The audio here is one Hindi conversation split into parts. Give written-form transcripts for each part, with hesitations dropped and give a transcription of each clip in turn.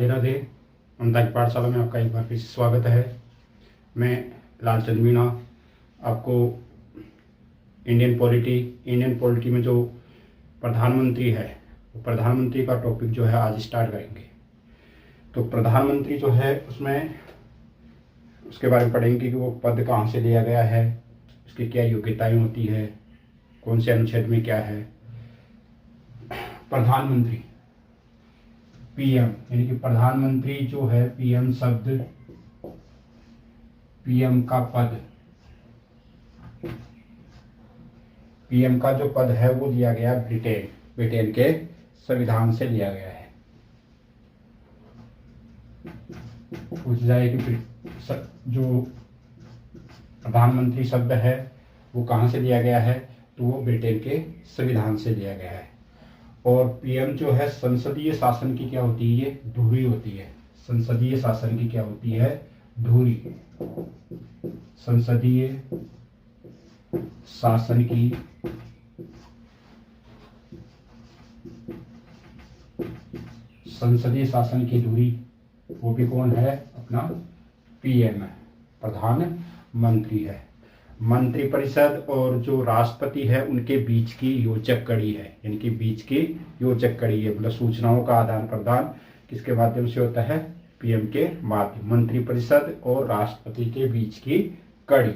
राधे राधे। अंदाज पाठशाला में आपका एक बार फिर से स्वागत है। मैं लालचंद मीणा आपको इंडियन पॉलिटी में जो प्रधानमंत्री है वो प्रधानमंत्री का टॉपिक जो है आज स्टार्ट करेंगे। तो प्रधानमंत्री जो है उसमें उसके बारे में पढ़ेंगे कि वो पद कहाँ से लिया गया है, उसकी क्या योग्यताएं होती है, कौन से अनुच्छेद में क्या है। प्रधानमंत्री पीएम यानी कि प्रधानमंत्री जो है पीएम शब्द, पीएम का पद, पीएम का जो पद है वो लिया गया ब्रिटेन के संविधान से लिया गया है। पूछ जाए कि जो प्रधानमंत्री शब्द है वो कहाँ से लिया गया है, तो वो ब्रिटेन के संविधान से लिया गया है। और पीएम जो है संसदीय शासन की क्या होती है, ये धुरी होती है। संसदीय शासन की क्या होती है, धुरी। संसदीय शासन की धुरी वो भी कौन है, अपना पीएम है, प्रधानमंत्री है। मंत्रिपरिषद और जो राष्ट्रपति है उनके बीच की योजक कड़ी है, यानी कि बीच की योजक कड़ी है। मतलब सूचनाओं का आदान प्रदान किसके माध्यम से होता है, पीएम के माध्यम। मंत्रिपरिषद और राष्ट्रपति के बीच की कड़ी।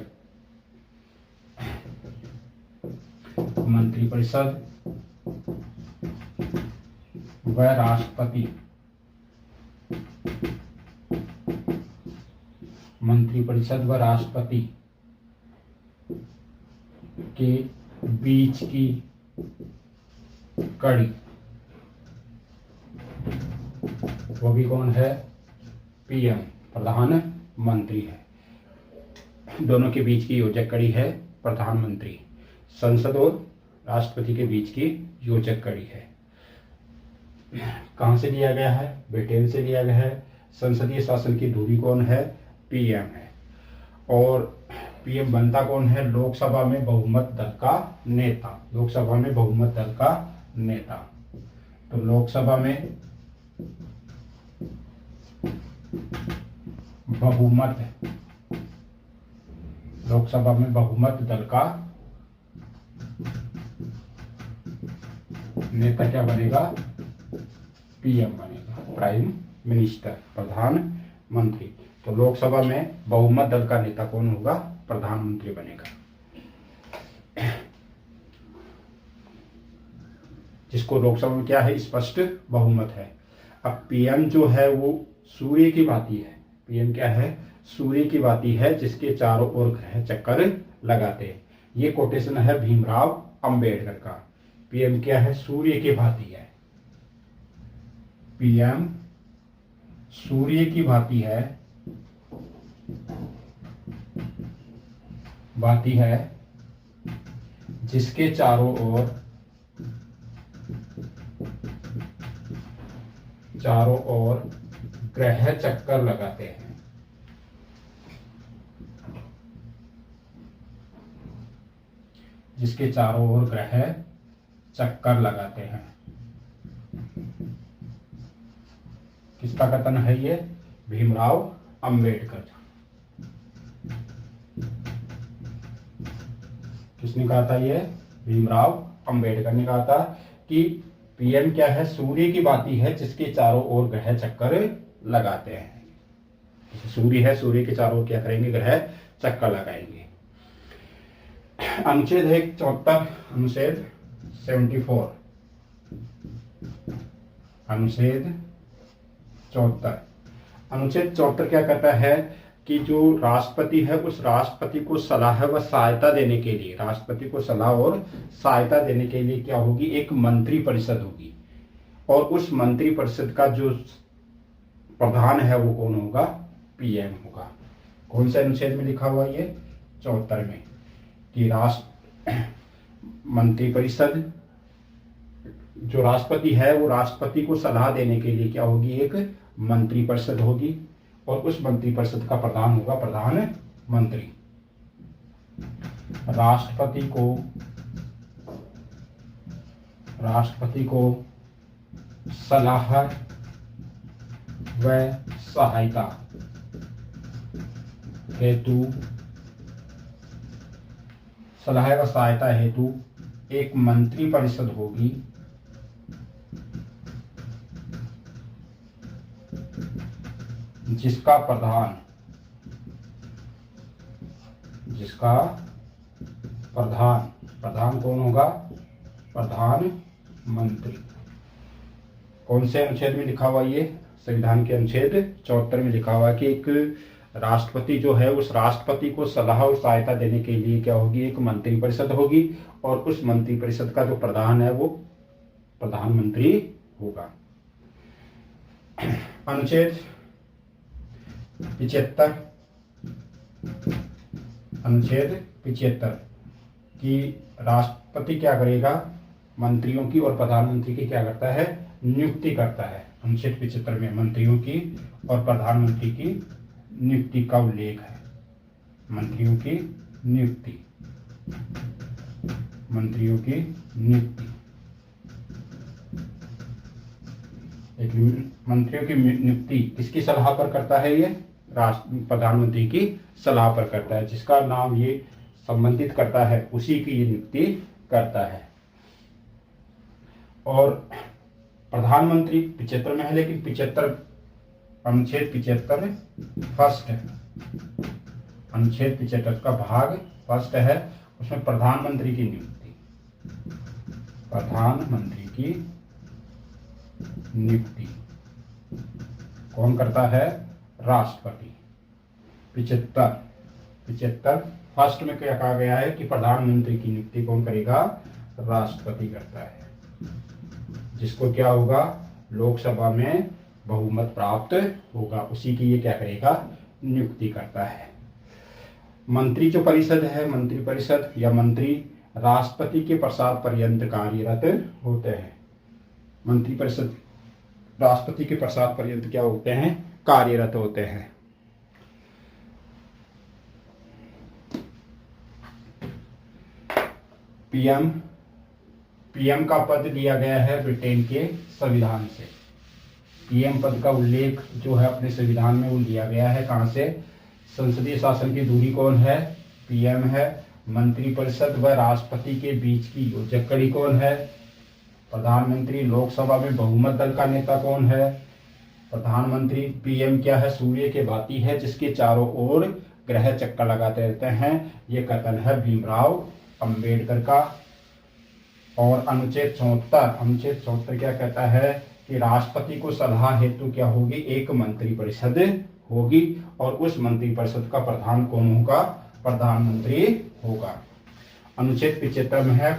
मंत्रिपरिषद व राष्ट्रपति, मंत्रिपरिषद व राष्ट्रपति के बीच की कड़ी वो भी कौन है, पीएम, प्रधानमंत्री है। दोनों के बीच की योजक कड़ी है प्रधानमंत्री। संसद और राष्ट्रपति के बीच की योजक कड़ी है। कहां से लिया गया है, ब्रिटेन से लिया गया है। संसदीय शासन की धुरी कौन है, पीएम है। और पीएम बनता कौन है, लोकसभा में बहुमत दल का नेता। लोकसभा में बहुमत दल का नेता। तो लोकसभा में बहुमत दल का नेता क्या बनेगा, पीएम बनेगा, प्राइम मिनिस्टर, प्रधानमंत्री। तो लोकसभा में बहुमत दल का नेता कौन होगा, प्रधानमंत्री बनेगा, जिसको लोकसभा में क्या है, स्पष्ट बहुमत है। अब पीएम जो है वो सूर्य की भांति है। पीएम क्या है, सूर्य की भांति है जिसके चारों ओर ग्रह चक्कर लगाते हैं। ये कोटेशन है भीमराव अंबेडकर का। पीएम क्या है, सूर्य की भांति है। पीएम सूर्य की भांति है, जिसके चारों ओर ग्रह चक्कर लगाते हैं। जिसके चारों ओर ग्रह चक्कर लगाते हैं। किसका कथन है ये, भीमराव अंबेडकर। किसने कहा था ये, भीमराव अंबेडकर ने कहा था कि पीएम क्या है, सूर्य की भांति है जिसके चारों ओर ग्रह चक्कर लगाते हैं। सूर्य है, सूर्य के चारों ओर क्या करेंगे, ग्रह चक्कर लगाएंगे। अनुच्छेद है 74, अनुच्छेद 74, अनुच्छेद 74। अनुच्छेद 74 क्या कहता है कि जो राष्ट्रपति है उस राष्ट्रपति को सलाह व सहायता देने के लिए, राष्ट्रपति को सलाह और सहायता देने के लिए क्या होगी, एक मंत्री परिषद होगी। और उस मंत्री परिषद का जो प्रधान है वो कौन होगा, पीएम होगा। कौन से अनुच्छेद में लिखा हुआ ये, 74 में, कि मंत्री परिषद, जो राष्ट्रपति है वो राष्ट्रपति को सलाह देने के लिए क्या होगी, एक मंत्री परिषद होगी। और उस मंत्री परिषद का प्रधान होगा प्रधानमंत्री। राष्ट्रपति को सलाह व सहायता हेतु सलाह व सहायता हेतु एक मंत्री परिषद होगी जिसका प्रधान कौन होगा? प्रधानमंत्री। कौन से अनुच्छेद में लिखा हुआ? ये संविधान के अनुच्छेद 74 में लिखा हुआ है कि एक राष्ट्रपति जो है उस राष्ट्रपति को सलाह और सहायता देने के लिए क्या होगी? एक मंत्री परिषद होगी और उस मंत्री परिषद का जो प्रधान है वो प्रधानमंत्री होगा। अनुच्छेद 75 कि राष्ट्रपति क्या करेगा? मंत्रियों की और प्रधानमंत्री की क्या करता है? नियुक्ति करता है। अनुच्छेद 75 में मंत्रियों की और प्रधानमंत्री की नियुक्ति का उल्लेख है। मंत्रियों की नियुक्ति मंत्रियों की नियुक्ति किसकी सलाह पर करता है? ये प्रधानमंत्री की सलाह पर करता है। जिसका नाम ये संबंधित करता है उसी की ये नियुक्ति करता है। और प्रधानमंत्री 75 में है, लेकिन 75 अनुच्छेद 75 फर्स्ट है। अनुच्छेद 75 का भाग फर्स्ट है। उसमें प्रधानमंत्री की नियुक्ति कौन करता है? राष्ट्रपति। 75 फर्स्ट में क्या कहा गया है कि प्रधानमंत्री की नियुक्ति कौन करेगा? राष्ट्रपति करता है। जिसको क्या होगा? लोकसभा में बहुमत प्राप्त होगा, उसी की ये क्या करेगा? नियुक्ति करता है। मंत्री जो परिषद है, मंत्री परिषद या मंत्री राष्ट्रपति के प्रसाद पर्यंत कार्यरत होते हैं। मंत्री परिषद राष्ट्रपति के प्रसाद पर्यंत क्या होते हैं? कार्यरत होते हैं। पीएम का पद लिया गया है ब्रिटेन के संविधान से। पीएम पद का उल्लेख जो है अपने संविधान में वो लिया गया है। कहां से? संसदीय शासन की धुरी कौन है? पीएम है। मंत्रिपरिषद व राष्ट्रपति के बीच की योजक कड़ी कौन है? प्रधानमंत्री। लोकसभा में बहुमत दल का नेता कौन है? प्रधानमंत्री। पीएम क्या है? सूर्य के भांति है जिसके चारों ओर ग्रह चक्कर लगाते रहते हैं। ये कथन है भीमराव अंबेडकर का। और अनुच्छेद 74 क्या कहता है कि राष्ट्रपति को सलाह हेतु क्या होगी? एक मंत्री परिषद होगी और उस मंत्री परिषद का प्रधान कौन होगा? प्रधानमंत्री होगा। अनुच्छेद 75 में है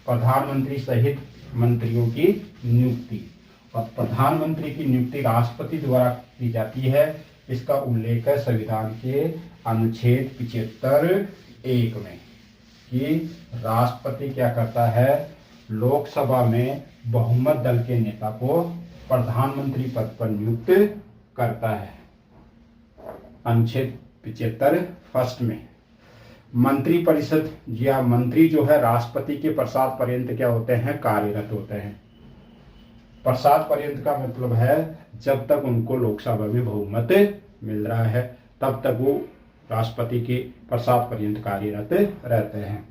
प्रधानमंत्री सहित मंत्रियों की नियुक्ति। और प्रधानमंत्री की नियुक्ति राष्ट्रपति द्वारा की जाती है। इसका उल्लेख है संविधान के अनुच्छेद 75(1) में कि राष्ट्रपति क्या करता है? लोकसभा में बहुमत दल के नेता को प्रधानमंत्री पद पर नियुक्त करता है। अनुच्छेद 75 फर्स्ट में मंत्री परिषद या मंत्री जो है राष्ट्रपति के प्रसाद पर्यंत क्या होते हैं? कार्यरत होते हैं। प्रसाद पर्यंत का मतलब है जब तक उनको लोकसभा में बहुमत मिल रहा है तब तक वो राष्ट्रपति के प्रसाद पर्यंत कार्यरत रहते हैं।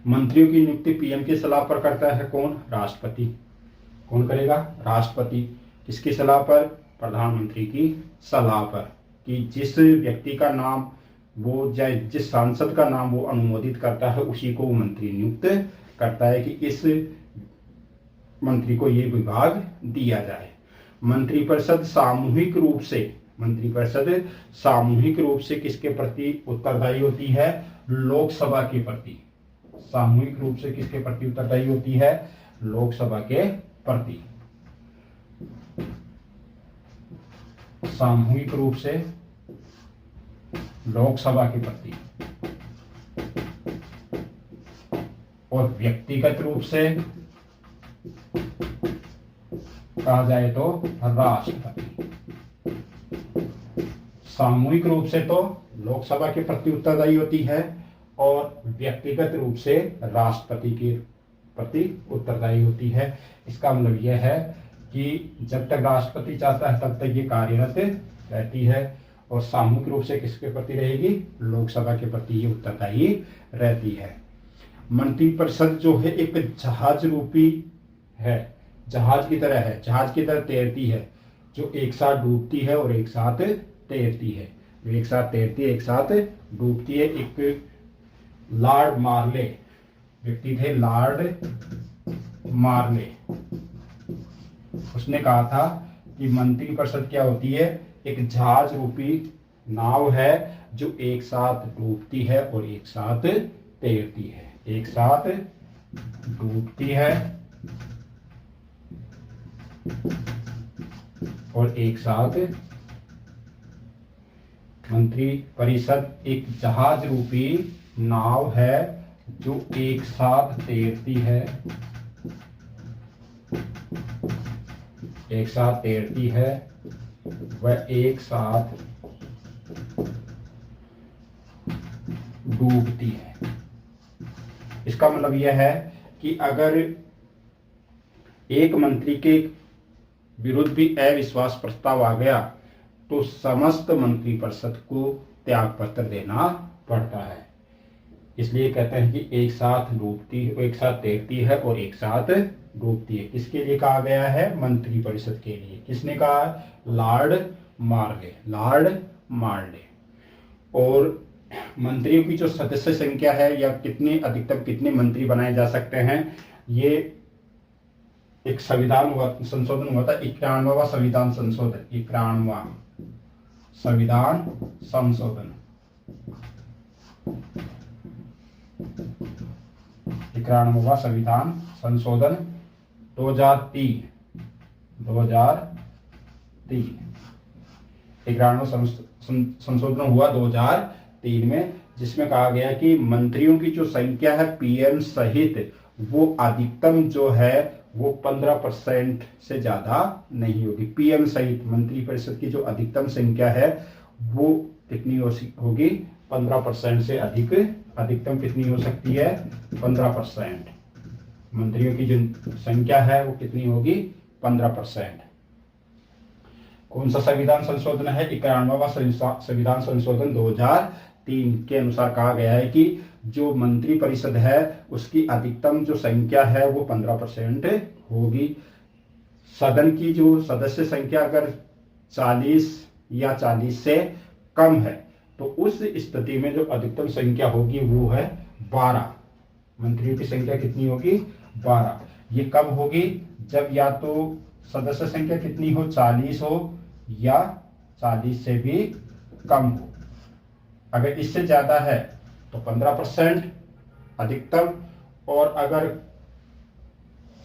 मंत्रियों की नियुक्ति पीएम की सलाह पर करता है कौन? राष्ट्रपति। कौन करेगा? राष्ट्रपति। किसकी सलाह पर? प्रधानमंत्री की सलाह पर कि जिस व्यक्ति का नाम वो जिस सांसद का नाम वो अनुमोदित करता है उसी को वो मंत्री नियुक्त करता है कि इस मंत्री को ये विभाग दिया जाए। मंत्रिपरिषद सामूहिक रूप से किसके प्रति उत्तरदायी होती है? लोकसभा के प्रति। सामूहिक रूप से किसके प्रति उत्तरदायी होती है? लोकसभा के प्रति। सामूहिक रूप से लोकसभा के प्रति और व्यक्तिगत रूप से कहा जाए तो राष्ट्रपति। सामूहिक रूप से तो लोकसभा के प्रति उत्तरदायी होती है और व्यक्तिगत रूप से राष्ट्रपति के प्रति उत्तरदायी होती है। इसका मतलब यह है कि जब तक राष्ट्रपति चाहता है तब तक ये कार्यरत रहती है और सामूहिक रूप से किसके प्रति रहेगी, लोकसभा के प्रति ये उत्तरदायी रहती है। मंत्रिपरिषद जो है एक जहाज रूपी है, जहाज की तरह है, जहाज की तरह तैरती है, जो एक साथ डूबती है और एक साथ तैरती है, जो एक साथ तैरती है एक साथ डूबती है। एक लॉर्ड मार्ले व्यक्ति थे, लॉर्ड मार्ले, उसने कहा था कि मंत्रिपरिषद क्या होती है, एक जहाज रूपी नाव है जो एक साथ डूबती है और एक साथ तैरती है, एक साथ डूबती है और एक साथ। मंत्रिपरिषद एक जहाज रूपी नाव है जो एक साथ तैरती है, एक साथ तैरती है वह एक साथ डूबती है। इसका मतलब यह है कि अगर एक मंत्री के विरुद्ध भी अविश्वास प्रस्ताव आ गया तो समस्त मंत्रिपरिषद को त्याग पत्र देना पड़ता है। इसलिए कहते हैं कि एक साथ डूबती, एक साथ तैरती है और एक साथ डूबती है। किसके लिए कहा गया है, मंत्रिपरिषद के लिए। किसने कहा, लॉर्ड मार्ले, लॉर्ड मार्ले। और मंत्रियों की जो सदस्य संख्या है या कितने अधिकतम कितने मंत्री बनाए जा सकते हैं, ये एक संशोधन हुआ था, 91वां संविधान संशोधन, 91वां संविधान संशोधन, 91वां संविधान संशोधन 2003, 91वां संशोधन हुआ 2003 में, जिसमें कहा गया कि मंत्रियों की जो संख्या है पीएम सहित वो अधिकतम जो है वो 15% से ज्यादा नहीं होगी। पीएम सहित मंत्रिपरिषद की जो अधिकतम संख्या है वो कितनी होगी, 15% से अधिक। अधिकतम कितनी हो सकती है, 15%। मंत्रियों की जो संख्या है वो कितनी होगी, 15%। कौन सा संविधान संशोधन है, 91वां संविधान संशोधन 2003 के अनुसार कहा गया है कि जो मंत्रिपरिषद है उसकी अधिकतम जो संख्या है वो 15% होगी। सदन की जो सदस्य संख्या अगर 40 या 40 से कम है तो उस स्थिति में जो अधिकतम संख्या होगी वो है 12। मंत्रियों की संख्या कितनी होगी, 12। ये कब होगी, जब या तो सदस्य संख्या कितनी हो, 40 हो या 40 से भी कम हो। अगर इससे ज्यादा है तो 15% अधिकतम, और अगर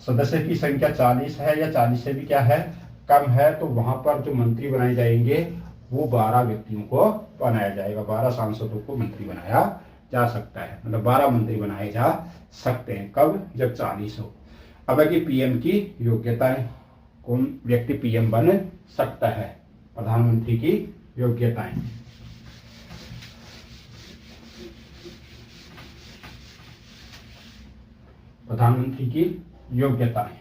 सदस्य की संख्या 40 है या 40 से भी क्या है, कम है, तो वहां पर जो मंत्री बनाए जाएंगे वो 12 व्यक्तियों को बनाया जाएगा, 12 सांसदों को मंत्री बनाया जा सकता है। मतलब 12 मंत्री बनाए जा सकते हैं। कब, जब 40 हो। अब है कि पीएम की योग्यताएं, कौन व्यक्ति पीएम बन सकता है, प्रधानमंत्री की योग्यताएं। प्रधानमंत्री की योग्यताएं,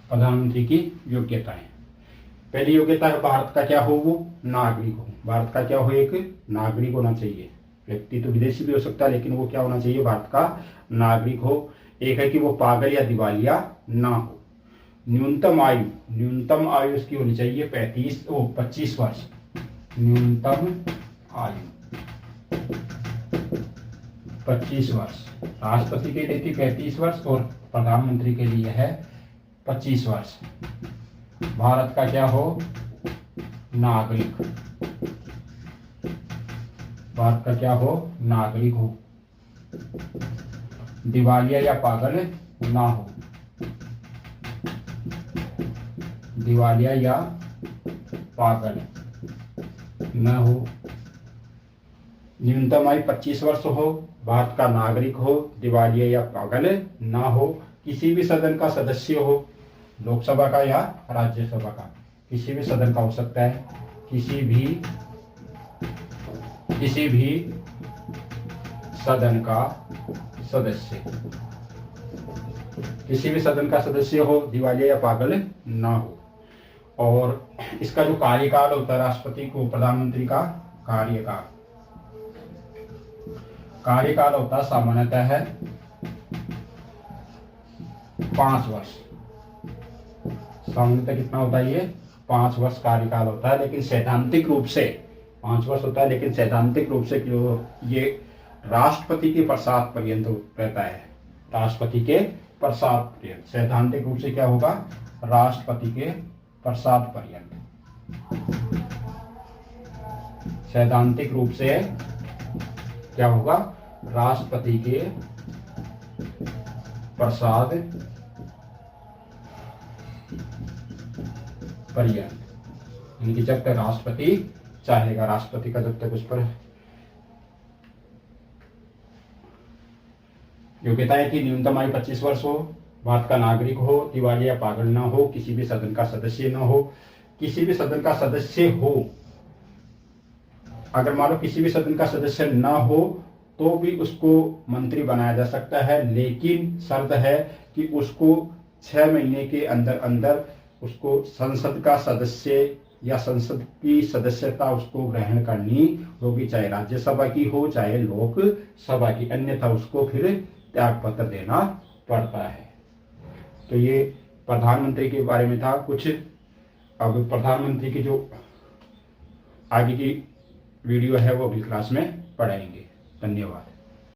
प्रधानमंत्री की योग्यताएं। पहली योग्यता है भारत का क्या हो, वो नागरिक हो। भारत का क्या हो, एक नागरिक होना चाहिए। व्यक्ति तो विदेशी भी हो सकता है लेकिन वो क्या होना चाहिए, भारत का नागरिक हो। एक है कि वो पागल या दिवालिया ना हो। न्यूनतम आयु उसकी होनी चाहिए 25 वर्ष। न्यूनतम आयु 25 वर्ष। राष्ट्रपति के लिए थी 35 वर्ष और प्रधानमंत्री के लिए है 25 वर्ष। भारत का क्या हो, नागरिक। भारत का क्या हो, नागरिक हो। दिवालिया या पागल ना हो। दिवालिया या पागल न हो। न्यूनतम आयु 25 वर्ष हो। भारत का नागरिक हो। दिवालिया या पागल ना हो। किसी भी सदन का सदस्य हो, लोकसभा का या राज्यसभा का, किसी भी सदन का हो सकता है। किसी भी सदन का सदस्य, किसी भी सदन का सदस्य हो, दिवालिया या पागल ना हो। और इसका जो कार्यकाल होता है राष्ट्रपति को प्रधानमंत्री का कार्यकाल होता है सामान्यतः है 5 वर्ष। सामान्यतः कितना होता है ये 5 वर्ष कार्यकाल होता है, लेकिन सैद्धांतिक रूप से 5 वर्ष होता है, लेकिन सैद्धांतिक रूप से जो ये राष्ट्रपति के प्रसाद पर्यंत रहता है। राष्ट्रपति के प्रसाद पर्यंत सैद्धांतिक रूप से क्या होगा, राष्ट्रपति के प्रसाद पर्यंत। सैद्धांतिक रूप से क्या होगा, राष्ट्रपति के प्रसाद पर्यंत, यानी कि जब तक राष्ट्रपति चाहेगा, राष्ट्रपति का जब तक उस पर योग्यता है कि न्यूनतम आयु 25 वर्ष हो, भारत का नागरिक हो, दिवालिया या पागल ना हो, किसी भी सदन का सदस्य ना हो। किसी भी सदन का सदस्य हो, अगर मान लो किसी भी सदन का सदस्य ना हो तो भी उसको मंत्री बनाया जा सकता है, लेकिन शर्त है कि उसको 6 महीने के अंदर अंदर उसको संसद का सदस्य या संसद की सदस्यता उसको ग्रहण करनी होगी, चाहे राज्यसभा की हो चाहे लोकसभा की, अन्यथा उसको फिर त्याग पत्र देना पड़ता है। तो ये प्रधानमंत्री के बारे में था कुछ। अब प्रधानमंत्री की जो आगे की वीडियो है वो अगली क्लास में पढ़ाएंगे। धन्यवाद।